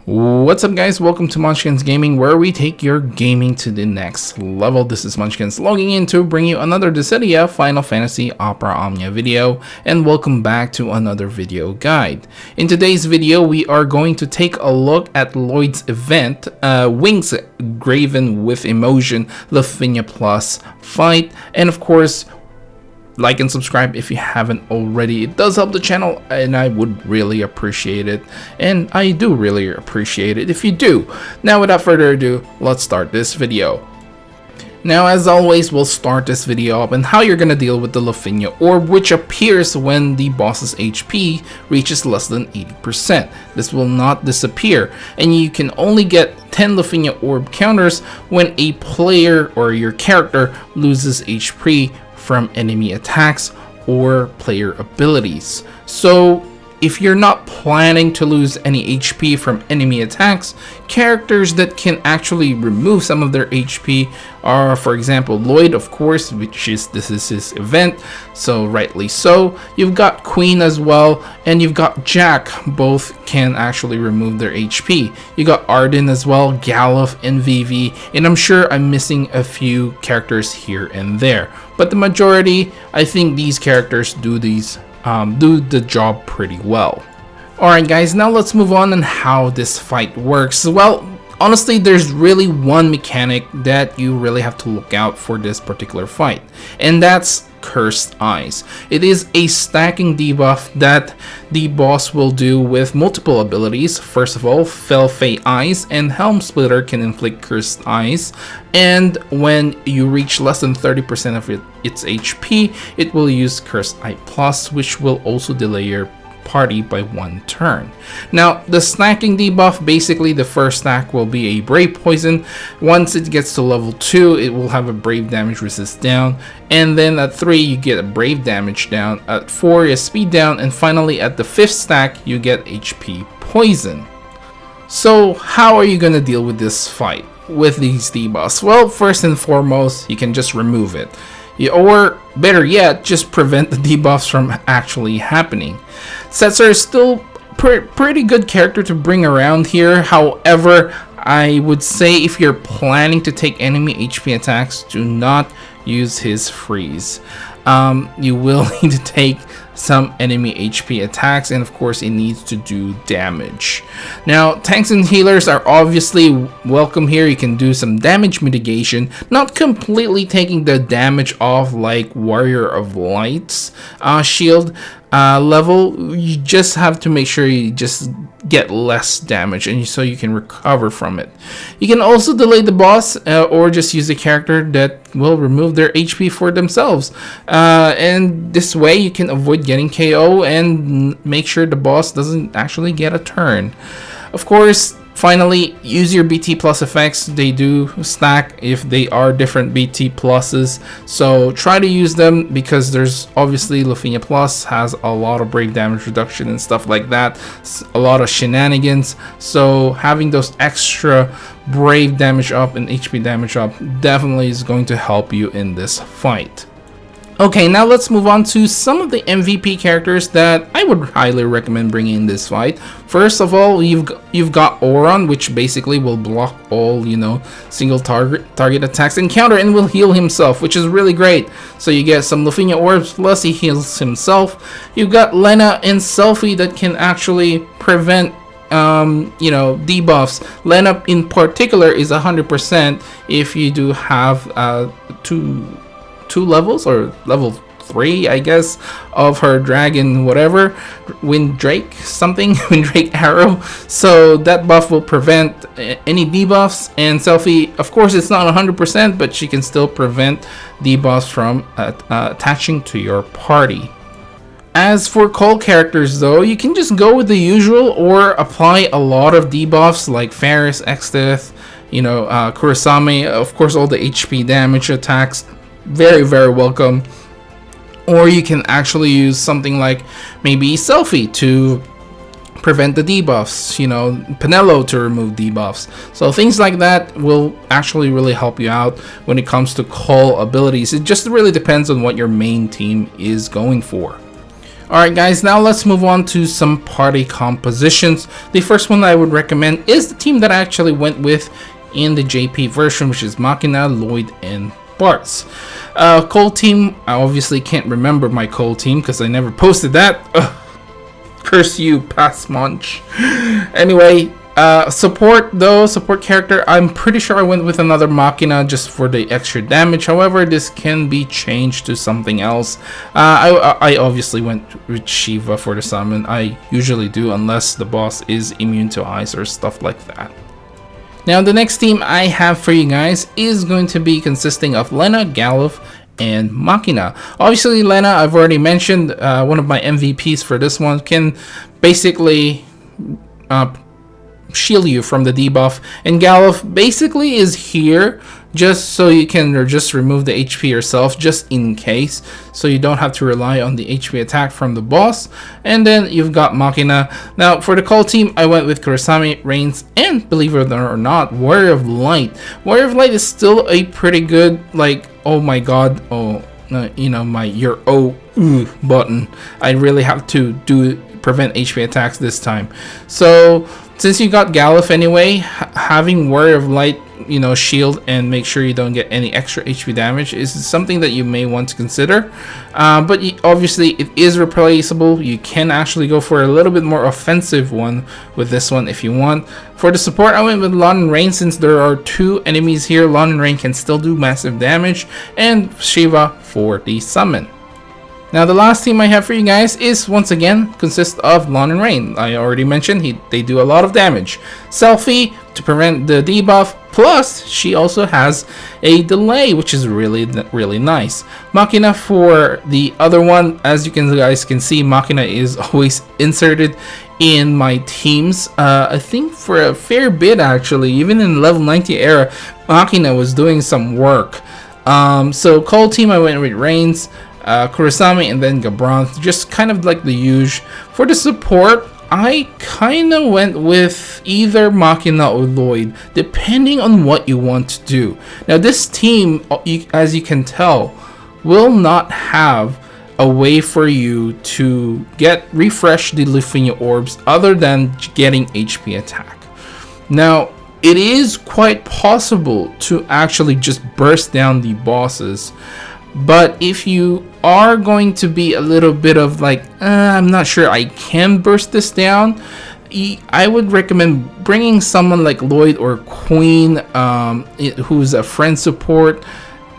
What's up guys, welcome to Munchkins Gaming, where we take your gaming to the next level. This is Munchkins logging in to bring you another Dissidia Final Fantasy Opera Omnia video, and welcome back to another video guide. In today's video, we are going to take a look at Llyud's event, Wings Graven with Emotion, Lufenia Plus fight, and of course, like and subscribe if you haven't already. It does help the channel and I would really appreciate it, and I do really appreciate it if you do. Now without further ado, let's start this video. Now as always, we'll start this video up and how you're gonna deal with the Lufenia orb, which appears when the boss's HP reaches less than 80%. This will not disappear, and you can only get 10 Lufenia orb counters when a player or your character loses HP from enemy attacks or player abilities. So if you're not planning to lose any HP from enemy attacks, characters that can actually remove some of their HP are, for example, Llyud, of course, this is his event, so rightly so. You've got Queen as well, and you've got Jack. Both can actually remove their HP. You got Arden as well, Galuf, and Vivi, and I'm sure I'm missing a few characters here and there, but the majority, I think these characters do the job pretty well. Alright guys, now let's move on how this fight works. Well, honestly, there's really one mechanic that you really have to look out for this particular fight, and that's Cursed Eyes. It is a stacking debuff that the boss will do with multiple abilities. First of all, Felfey Eyes and Helm Splitter can inflict Cursed Eyes, and when you reach less than 30% of its HP, it will use Cursed Eye Plus, which will also delay your party by 1 turn. Now the stacking debuff, basically the first stack will be a Brave Poison. Once it gets to level 2, it will have a Brave Damage Resist down, and then at 3 you get a Brave Damage down, at 4 is Speed down, and finally at the 5th stack you get HP Poison. So how are you gonna deal with this fight with these debuffs? Well, first and foremost, you can just remove it. Or better yet, just prevent the debuffs from actually happening. Setzer is still pretty good character to bring around here. However, I would say if you're planning to take enemy HP attacks, do not use his freeze. You will need to take some enemy HP attacks, and of course it needs to do damage. Now tanks and healers are obviously welcome here. You can do some damage mitigation, not completely taking the damage off like Warrior of Light's shield level. You just have to make sure you just get less damage, and so you can recover from it. You can also delay the boss or just use a character that will remove their HP for themselves, and this way you can avoid getting KO and make sure the boss doesn't actually get a turn. Of course, finally, use your BT plus effects. They do stack if they are different BT pluses, so try to use them, because there's obviously Lufenia Plus has a lot of brave damage reduction and stuff like that, a lot of shenanigans, so having those extra brave damage up and HP damage up definitely is going to help you in this fight. Okay, now let's move on to some of the MVP characters that I would highly recommend bringing in this fight. First of all, you've got Auron, which basically will block all, single target attacks and counter, and will heal himself, which is really great. So you get some Lufenia orbs plus he heals himself. You've got Lena and Selphie that can actually prevent debuffs. Lena in particular is 100% if you do have two levels, or level 3 I guess, of her dragon whatever, Windrake something, Windrake arrow, so that buff will prevent any debuffs. And Selphie, of course, it's not 100%, but she can still prevent debuffs from attaching to your party. As for call characters though, you can just go with the usual or apply a lot of debuffs like Faris, Extith, Kurosame, of course all the HP damage attacks, very welcome. Or you can actually use something like maybe Selphie to prevent the debuffs, Penelo to remove debuffs. So things like that will actually really help you out when it comes to call abilities. It just really depends on what your main team is going for. Alright guys, now let's move on to some party compositions. The first one I would recommend is the team that I actually went with in the JP version, which is Machina, Llyud, and Bartz. Cold team, I obviously can't remember my cold team because I never posted that. Ugh. Curse you, past munch. Anyway, support character, I'm pretty sure I went with another Machina just for the extra damage. However, this can be changed to something else. I obviously went with Shiva for the summon. I usually do, unless the boss is immune to ice or stuff like that. Now the next team I have for you guys is going to be consisting of Lena, Galuf, and Machina. Obviously Lena, I've already mentioned, one of my MVPs for this one, can basically shield you from the debuff, and Galuf basically is here just so you can just remove the HP yourself, just in case, so you don't have to rely on the HP attack from the boss. And then you've got Machina. Now for the call team, I went with Kurasami, Reigns, and believe it or not, Warrior of Light. Warrior of Light is still a pretty good, like, oh my god, you know, your button. I really have to prevent HP attacks this time. So since you got Galuf anyway, having Warrior of Light, you know, shield and make sure you don't get any extra HP damage is something that you may want to consider. But obviously it is replaceable. You can actually go for a little bit more offensive one with this one if you want. For the support, I went with Lon and Rain since there are two enemies here. Lon and Rain can still do massive damage, and Shiva for the summon. Now the last team I have for you guys is once again consists of Lon and Rain. I already mentioned they do a lot of damage. Selfie to prevent the debuff, plus she also has a delay, which is really nice. Machina for the other one. As you guys can see, Machina is always inserted in my teams. I think for a fair bit actually, even in level 90 era, Machina was doing some work. So cold team, I went with Reigns, Kurasami, and then Gabranth, just kind of like the usual. For the support, I kind of went with either Machina or Llyud, depending on what you want to do. Now this team, as you can tell, will not have a way for you to refresh the Lufenia orbs other than getting HP attack. Now it is quite possible to actually just burst down the bosses, but if you are going to be a little bit of like, I'm not sure I can burst this down, I would recommend bringing someone like Llyud or Queen, who's a friend support,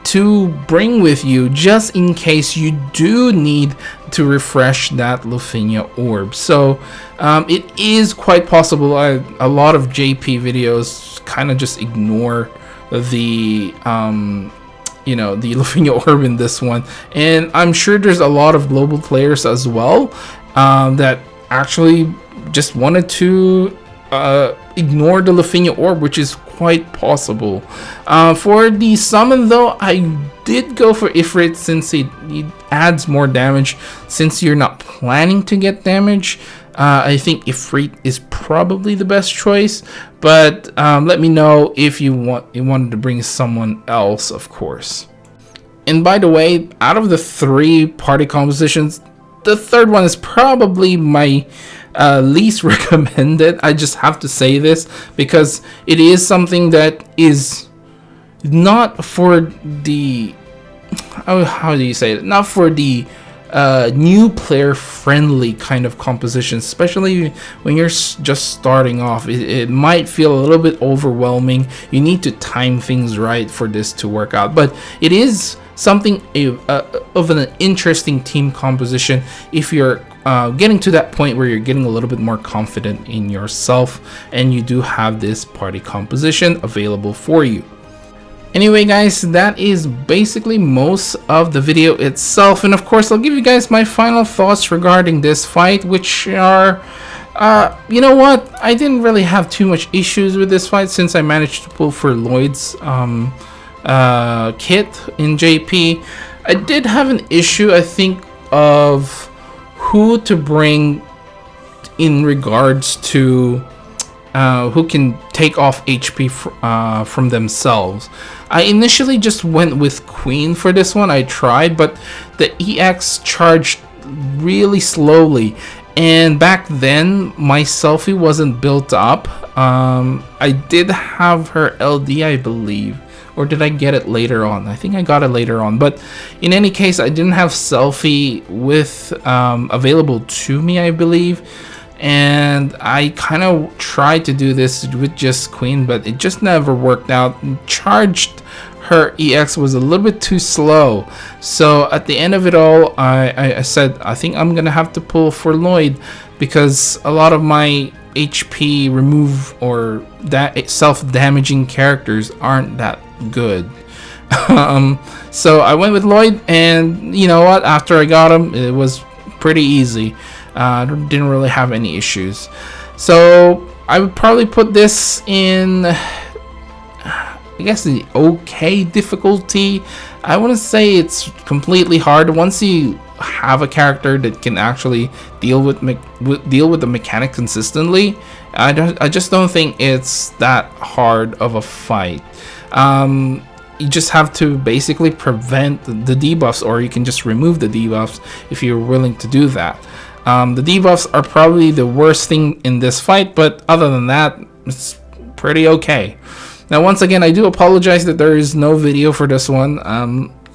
to bring with you just in case you do need to refresh that Lufenia orb. So it is quite possible. A lot of JP videos kind of just ignore the you know, the Lufenia orb in this one, and I'm sure there's a lot of global players as well that actually just wanted to ignore the Lufenia orb, which is quite possible. For the summon though, I did go for Ifrit since it adds more damage. Since you're not planning to get damage, I think Ifrit is probably the best choice, but let me know if you wanted to bring someone else, of course. And by the way, out of the 3 party compositions, the third one is probably my least recommended. I just have to say this because it is something that is not for the how do you say it? Not for the new player friendly kind of composition, especially when you're just starting off. It might feel a little bit overwhelming. You need to time things right for this to work out, but it is something of an interesting team composition if you're getting to that point where you're getting a little bit more confident in yourself and you do have this party composition available for you. Anyway guys, that is basically most of the video itself, and of course I'll give you guys my final thoughts regarding this fight, which are you know what, I didn't really have too much issues with this fight since I managed to pull for Lloyd's kit in JP. I did have an issue, I think, of who to bring in regards to who can take off HP from themselves. I initially just went with Queen for this one. I tried, but the EX charged really slowly. And back then my selfie wasn't built up. I did have her LD, I believe, or did I get it later on? I think I got it later on, but in any case, I didn't have selfie with available to me, I believe. And I kind of tried to do this with just Queen, but it just never worked out. Charged her EX was a little bit too slow, so at the end of it all, I said I think I'm gonna have to pull for Llyud, because a lot of my HP remove or that self-damaging characters aren't that good. So I went with Llyud, and you know what, after I got him, it was pretty easy. Didn't really have any issues. So I would probably put this in, I guess, the okay difficulty. I wouldn't say it's completely hard. Once you have a character that can actually deal with the mechanic consistently, I just don't think it's that hard of a fight. You just have to basically prevent the debuffs, or you can just remove the debuffs if you're willing to do that. The debuffs are probably the worst thing in this fight, but other than that, it's pretty okay. Now, once again, I do apologize that there is no video for this one.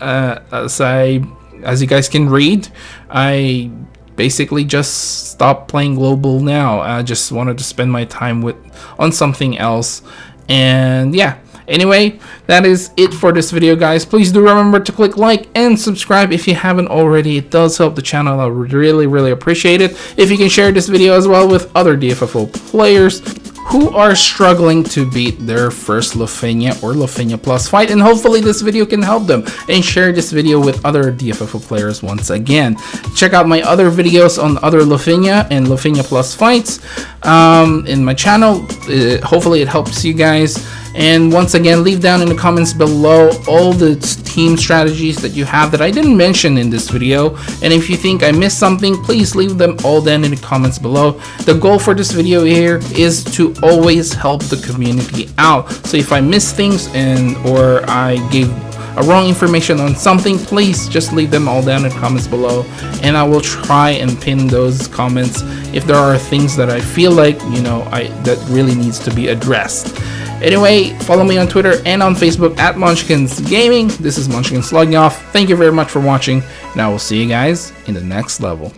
As you guys can read, I basically just stopped playing global now. I just wanted to spend my time on something else, and yeah. Anyway, that is it for this video, guys. Please do remember to click like and subscribe if you haven't already. It does help the channel. I would really appreciate it if you can share this video as well with other DFFO players who are struggling to beat their first Lufenia or Lufenia Plus fight, and hopefully this video can help them. And share this video with other DFFO players once again. Check out my other videos on other Lufenia and Lufenia Plus fights in my channel. Hopefully it helps you guys. And once again, leave down in the comments below all the team strategies that you have that I didn't mention in this video. And if you think I missed something, please leave them all down in the comments below. The goal for this video here is to always help the community out. So if I miss things or I gave a wrong information on something, please just leave them all down in the comments below, and I will try and pin those comments if there are things that I feel like, you know, that really needs to be addressed. Anyway, follow me on Twitter and on Facebook at Munchkins Gaming. This is Munchkins logging off. Thank you very much for watching, and I will see you guys in the next level.